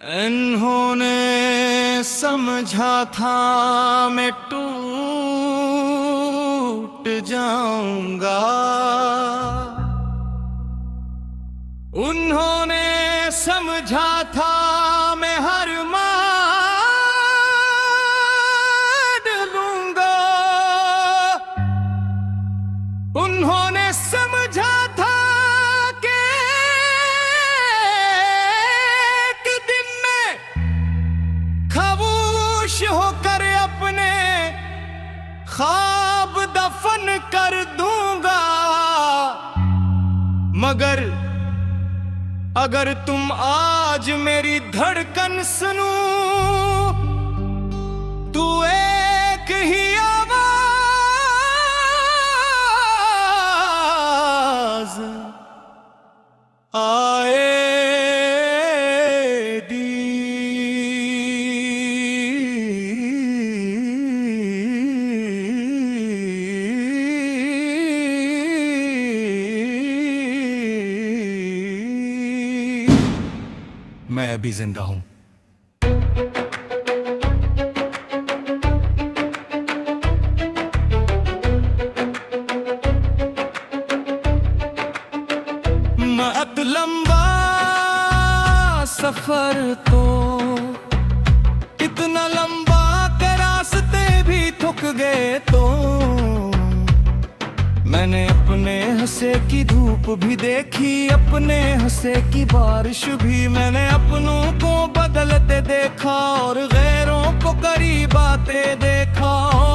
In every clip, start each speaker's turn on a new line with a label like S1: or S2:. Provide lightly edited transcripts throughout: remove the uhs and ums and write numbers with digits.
S1: इन्होंने समझा था मैं टूट जाऊंगा, उन्होंने समझा था मैं हार मान लूंगा, उन्होंने समझा था कि एक दिन में खामोश होकर अपने ख्वाब दफन कर दूंगा। मगर अगर तुम आज मेरी धड़कन सुनो तू एक ही आवाज आएगी। मैं अभी जिंदा हूं। मत लंबा सफर तो इतना लंबा के रास्ते भी थक गए तो मैंने अपने हंसे की धूप भी देखी, अपने हंसे की बारिश भी। मैंने अपनों को बदलते देखा और गैरों को करी बातें देखा।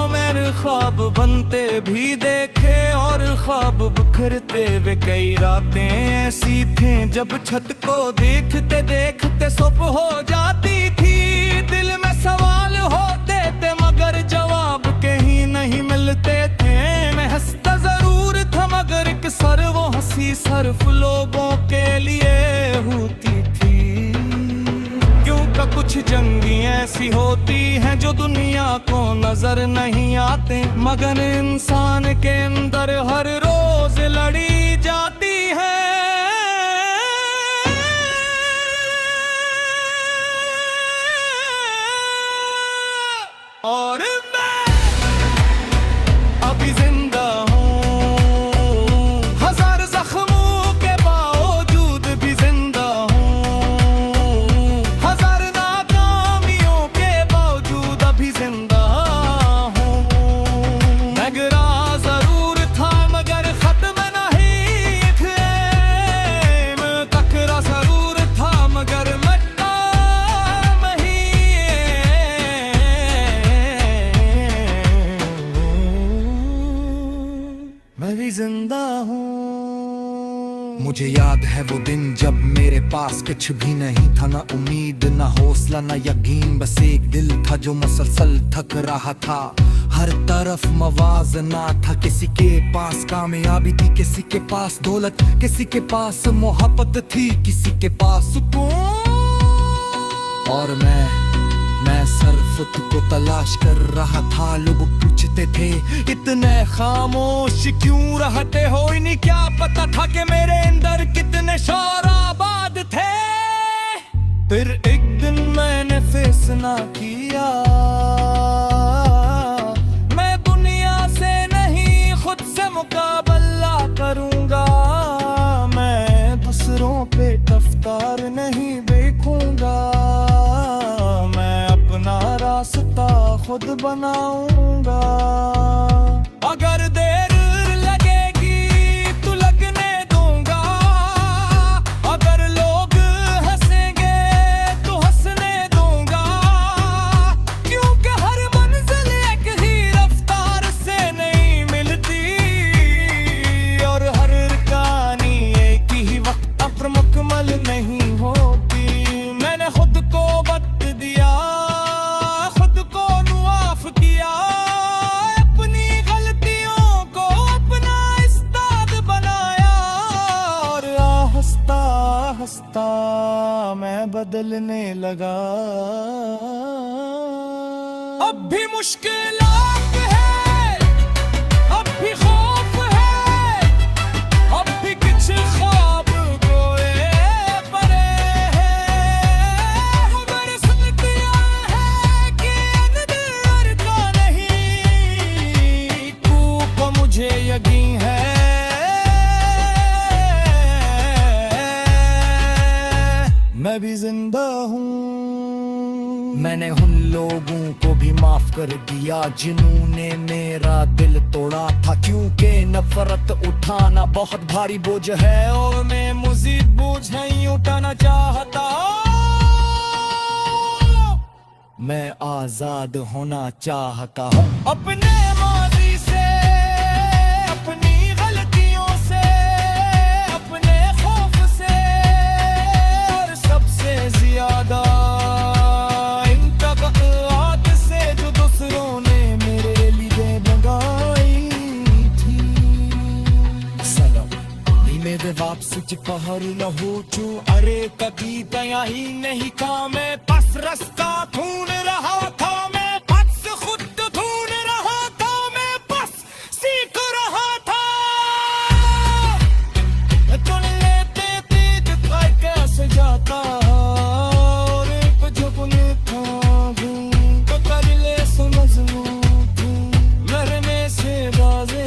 S1: मैंने ख्वाब बनते भी देखे और ख्वाब बिखरते वे कई रातें ऐसी थी जब छत को देखते देखते सुबह हो जाती थी। दिल में सवाल होते थे मगर जवाब कहीं नहीं मिलते थे। मैं हंसता जरूर था मगर एक सर वो हंसी सिर्फ लोगों के लिए होती थी। क्योंकि कुछ जंगी ऐसी होती हैं जो दुनिया को नजर नहीं आते मगर इंसान के अंदर हर रोज लड़ी जाती है। और मैं अभी जिंदा हूँ, हजार जख्मों के बावजूद भी जिंदा हूँ, हजार नाकामियों के बावजूद अभी जिंदा हूँ। मैं गिरा जरूर था मगर खत्म नहीं थे, मैं टकरा जरूर था मगर मटा नहीं। मैं भी जिंदा हूँ।
S2: मुझे याद है वो दिन जब मेरे पास कुछ भी नहीं था, ना उम्मीद ना हौसला ना यकीन, बस एक दिल था जो मुसलसल थक रहा था। हर तरफ मवाजना था, किसी के पास कामयाबी थी, किसी के पास दौलत, किसी के पास मोहब्बत थी, किसी के पास सुकून। और मैं सिर्फ तुझको तलाश कर रहा था। लोग पूछते थे
S1: इतने खामोश क्यों रहते हो, इन्हें क्या पता था कि मेरे अंदर कितने शौराबाद थे। फिर एक दिन मैंने फैसला किया मैं दुनिया से नहीं खुद से मुकाबला करूंगा। मैं दूसरों पे रफ्तार नहीं देखूंगा, मैं अपना रास्ता खुद बनाऊंगा। अगर देर लगेगी तो लगने दूंगा, अगर लोग हंसेंगे तो हंसने दूंगा। क्योंकि हर मंजिल एक ही रफ्तार से नहीं मिलती और हर कहानी एक ही वक्त पर मुकम्मल नहीं होती। मैंने खुद को वक्त दिया, खुद को मुआफ किया, अपनी गलतियों को अपना उस्ताद बनाया और आहिस्ता आहिस्ता मैं बदलने लगा। अब भी मुश्किलात है, अब भी खौफ है, अब भी कुछ ख्वाब गोए पड़े हैं।
S2: जिंदा हूँ। मैंने उन लोगों को भी माफ कर दिया जिन्होंने मेरा दिल तोड़ा था, क्योंकि नफरत उठाना बहुत भारी बोझ है और मैं मजीद बोझ नहीं उठाना चाहता। मैं आजाद होना चाहता हूँ अपने माजी से, अपनी गलतियों से, अपने खौफ से, और सबसे ज्यादा इन तबक़ात से जो दूसरों ने मेरे लिए लगाई थी। सनम मेरे वापसी च कहर न हो चू, अरे कभी गया ही नहीं था मैं, बस रास्ता ढूंढ रहा था मैं, बस खुद ढूंढ रहा था मैं, बस सीख रहा था। चुन लेते तेज कैसे जाता और एक झुकने था तो कर ले समझ लो मरने से बाज़े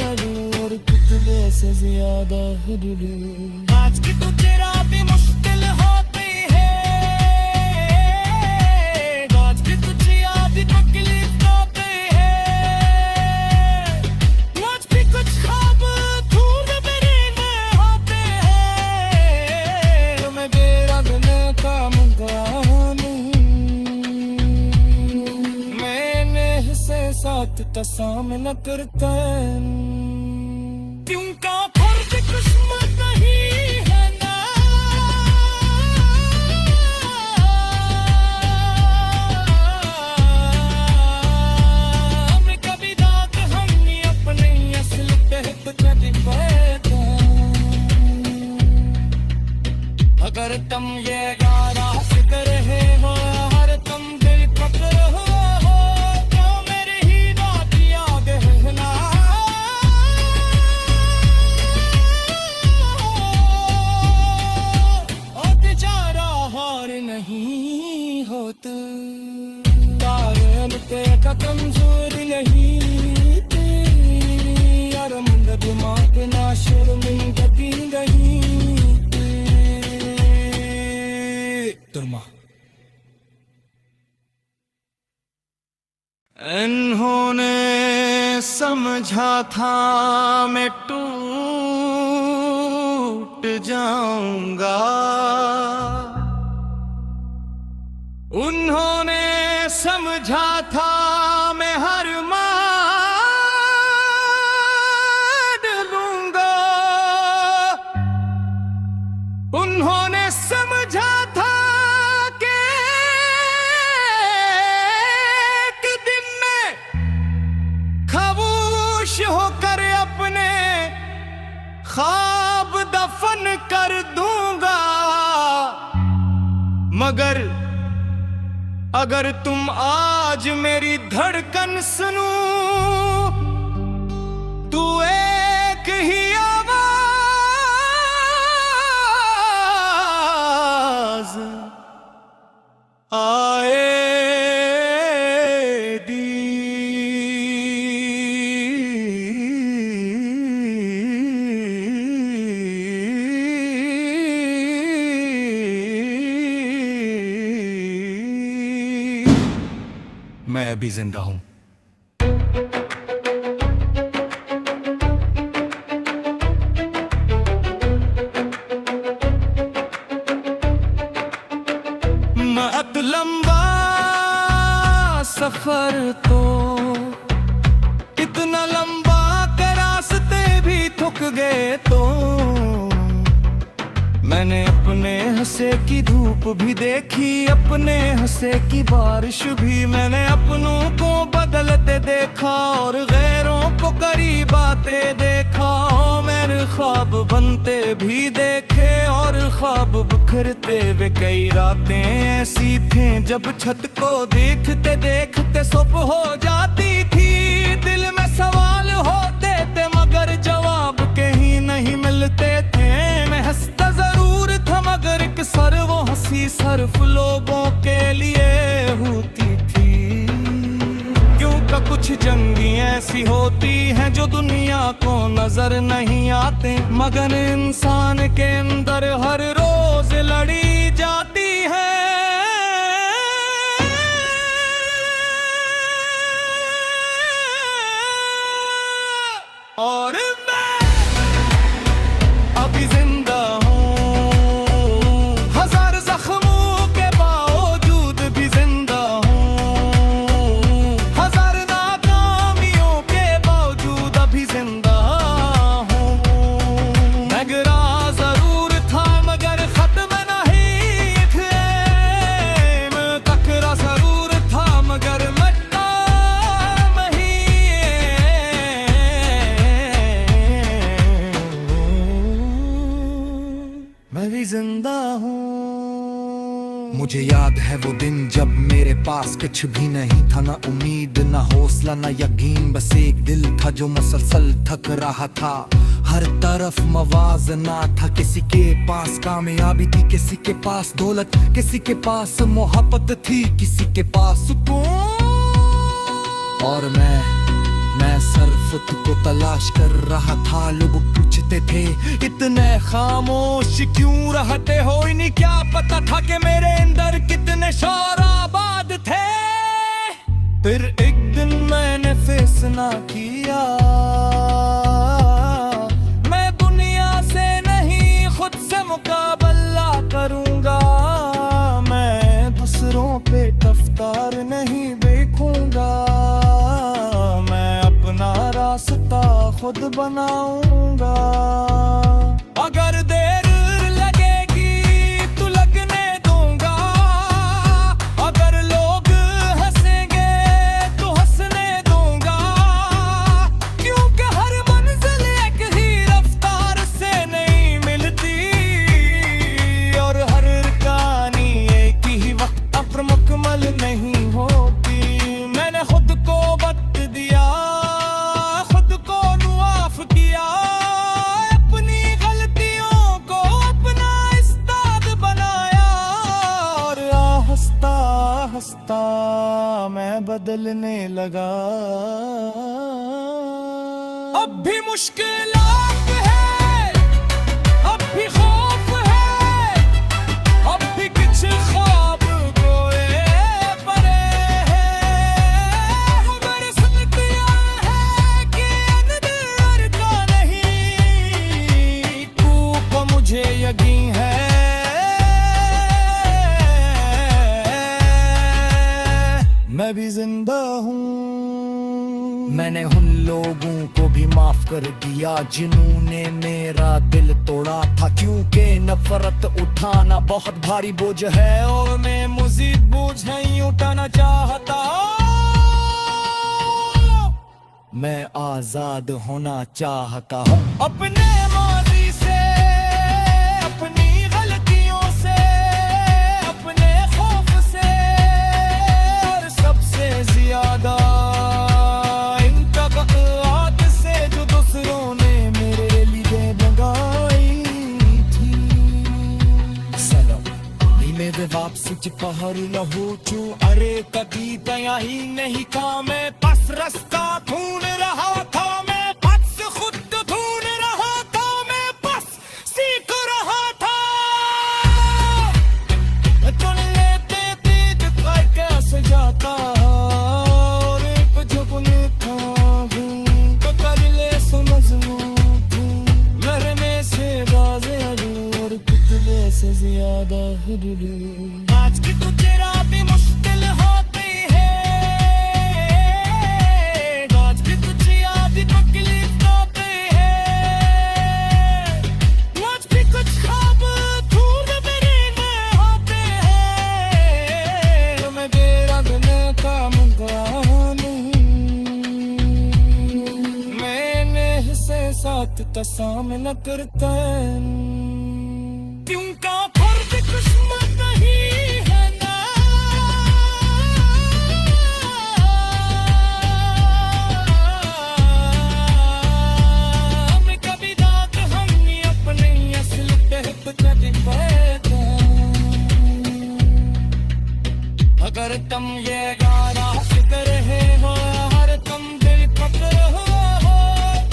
S2: और कितने से ज्यादा आज की तो तेरा भी मुश्किल होती है, आज की तुझे आदि तकलीफ होती है, आज भी कुछ ख्वाब धूल मेरे में होते हैं, मैं बेरगने का नहीं, मैंने से साथ सामना करता क्यों का फर्ज किस्मत नहीं है ना। मैं कभी दाग हमने अपने असल तहत कभी बैठा, अगर तुम ये गाना हंस रहे हो हर तुम दिल पकड़ हो तो मेरी ही बात याद है ना। नहीं होता का कमजोर नहीं तेरी अरमंद दिमाग ना शर्मिंदगी नहीं तुरमा। इन्होंने समझा था मैं टूट जाऊंगा, उन्होंने समझा था मैं हार मान लूंगा, उन्होंने समझा था कि एक दिन में खामोश होकर अपने ख्वाब दफन कर दूंगा, मगर अगर तुम आज मेरी धड़कन सुनो तू एक ही आवाज आएगी। मैं अभी जिंदा हूं। बहुत लंबा सफर तो इतना लंबा के रास्ते भी थक गए तो मैंने अपने हंसे की धूप भी देखी, अपने हंसे की बारिश भी, मैंने अपनों को बदलते देखा और गैरों को करीब आते देखा। मैंने ख्वाब बनते भी देखे और ख्वाब बिखरते वे कई रातें ऐसी थी जब छत को देखते देखते सुबह हो जाती थी। दिल में सवाल होते थे मगर जवाब कहीं नहीं मिलते थे। मैं हंसता जरूर था मगर एक सर वो हंसी सिर्फ लोगों के लिए होती थी। क्यों का कुछ जंगी ऐसी होती हैं जो दुनिया को नजर नहीं आते, मगर इंसान के अंदर हर रोज लड़ी जाती है। मुझे याद है वो दिन जब मेरे पास कुछ भी नहीं था, ना उम्मीद ना हौसला ना यकीन, बस एक दिल था जो मुसलसल थक रहा था। हर तरफ मवाजना था, किसी के पास कामयाबी थी, किसी के पास दौलत, किसी के पास मोहब्बत थी, किसी के पास सुकून। और मैं सिर्फ को तलाश कर रहा था। लोग पूछते थे इतने खामोश क्यों रहते हो, इन्हें क्या पता था कि मेरे अंदर कितने शौराबाद थे।
S1: फिर एक दिन मैंने फैसला किया, मैं दुनिया से नहीं खुद से मुकाबला करूंगा। मैं दूसरों पे रफ्तार नहीं देखूंगा, रास्ता खुद बनाऊंगा। अगर देर लगेगी तो लगने दूंगा, अगर लोग हंसेंगे तो हंसने दूंगा, क्योंकि हर मंजिल एक ही रफ्तार से नहीं मिलती, और हर कहानी एक ही वक्त पर मुकम्मल नहीं होती। मैंने खुद को वक्त दिया, अपनी गलतियों को अपना उस्ताद बनाया, और हंसता हंसता मैं बदलने लगा। अब भी मुश्किलात है, अब भी खौफ है, अब भी कुछ ख्वाब कोए पड़े हैं। मैंने सुन लिया है कि अंदर का नहीं, तू मुझे यकीन है। मैं भी जिंदा हूँ। मैंने उन लोगों को भी माफ कर दिया जिन्होंने मेरा दिल तोड़ा था, क्योंकि नफरत उठाना बहुत भारी बोझ है, और मैं मज़ीद बोझ नहीं उठाना चाहता। मैं आजाद होना चाहता हूँ अपने माज़ी से, अपनी गलतियों से, अपने खौफ से, और सबसे ज्यादा इन तबक़ात से जो दूसरों ने मेरे लिए लगाई थी। सनम नीले दे वापसी च पहर लहू चू, अरे कभी दया ही नहीं था, मैं बस रास्ता ढूंढ रहा था, मैं बस खुद ढूंढ रहा था, मैं बस सीख रहा था। चुन लेते थे दिखाई कैसे जाता, और एक झुकने था तो कर ले समझ तू, मरने से बाज़े और कितने से ज्यादा आज की तो तेरा भी मुश्किल होती है, आज की तुझे आदि तकलीफ होती है, आज भी कुछ ख्वाब दूर मेरे में होते हैं। मैं तेरा गले का मुंगा नहीं, मैंने हिस्से साथ का सामना करता है, क्योंकि फर्ज किस्मत नहीं है ना। मैं कभी दाग हमने अपने असल पे कभी बैठा, अगर तुम ये गाना कर रहे हो, हर तुम दिल पकड़ हो,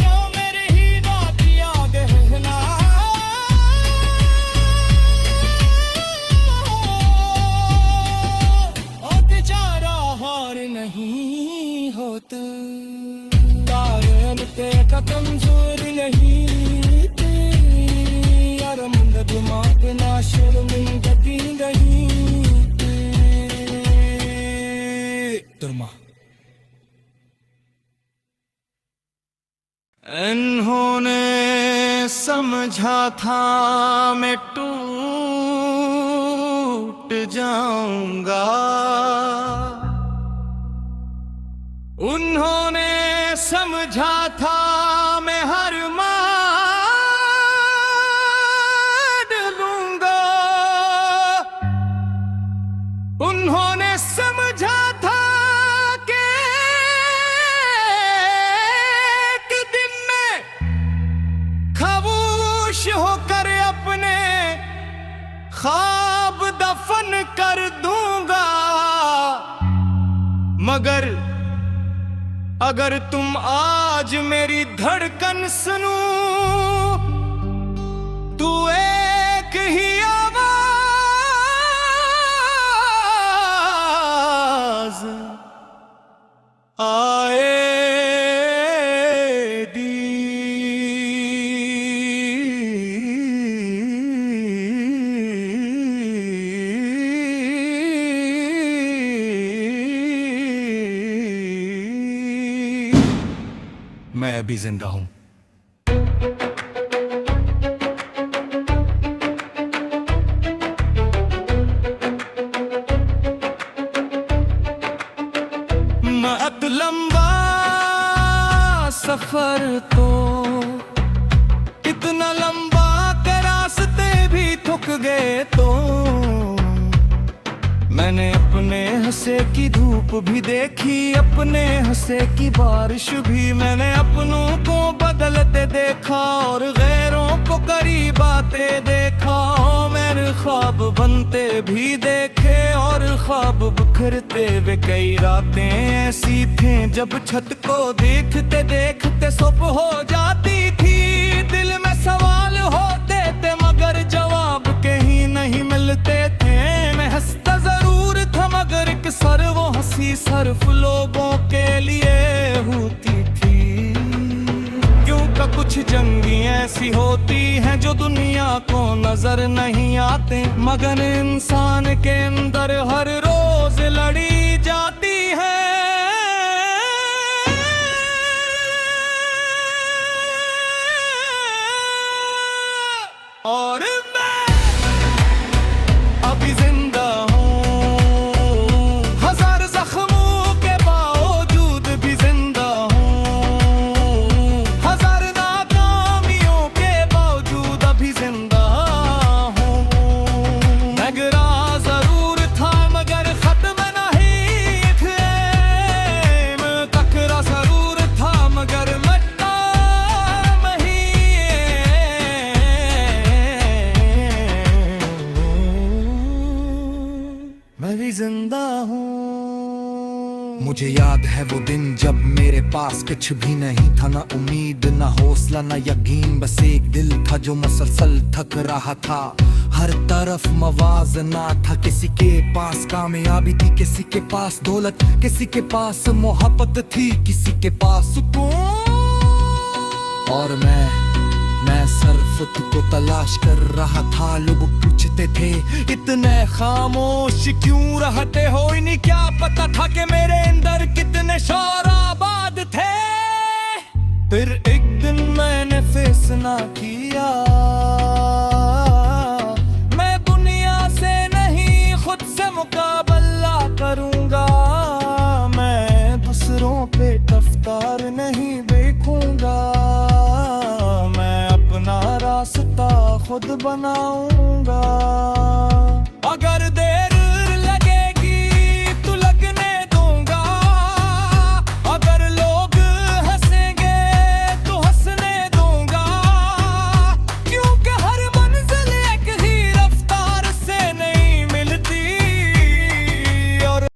S1: तो मेरी ही बात याद रहना। नहीं होता का कमजोर नहीं थी, यार मुंड दिमाग ना शर्मिंदगी नहीं तुरमा। इन्होंने समझा था मैं टूट जाऊंगा, उन्होंने समझा था मैं हर मान लूंगा, समझा था कि एक दिन में खामोश होकर अपने ख्वाब दफन कर दूंगा, मगर अगर तुम आज मेरी धड़कन सुनो तू एक ही आवाज मैं अभी जिंदा हूं। मत लंबा सफर तो इतना लंबा के रास्ते भी थक गए तो मैंने अपने हंसे की धूप भी देखी, अपने हंसे की बारिश भी। मैंने अपनों को बदलते देखा और गैरों को करीब आते देखा। मैंने ख्वाब बनते भी देखे और ख्वाब बिखरते वे। कई रातें ऐसी थी जब छत को देखते देखते सुबह हो जाती थी। दिल में सवाल होते थे मगर जवाब कहीं नहीं मिलते थे। मैं हंसता जरूर था मगर एक सर वो हंसी सिर्फ लोगों के लिए होती थी। क्योंकि कुछ जंगी ऐसी होती हैं जो दुनिया को नजर नहीं आते, मगर इंसान के अंदर हर रोज लड़ी जाती है। और मैं अभी जिंदा हूँ, हजार जख्मों के बावजूद भी जिंदा हूँ। हजार नाकामियों के बावजूद अभी जिंदा हूँ। मैं गिरा जरूर था मगर खत्म नहीं थे। मैं टकरा जरूर था मगर मटका मैं भी जिंदा हूँ।
S2: मुझे याद है वो दिन जब मेरे पास कुछ भी नहीं था, ना उम्मीद ना हौसला ना यकीन, बस एक दिल था जो मुसलसल थक रहा था। हर तरफ मवाजना था, किसी के पास कामयाबी थी, किसी के पास दौलत, किसी के पास मोहब्बत थी, किसी के पास सुकून। और मैं सिर्फ तुझको तलाश कर रहा था। लोग पूछते थे
S1: इतने खामोश क्यों रहते हो, इन्हें क्या पता था कि मेरे अंदर कितने शौराबाद थे। फिर एक दिन मैंने फैसला किया, मैं दुनिया से नहीं खुद से मुकाबला करूंगा। मैं दूसरों पे रफ्तार नहीं देखूंगा, मैं अपना रास्ता खुद बनाऊंगा।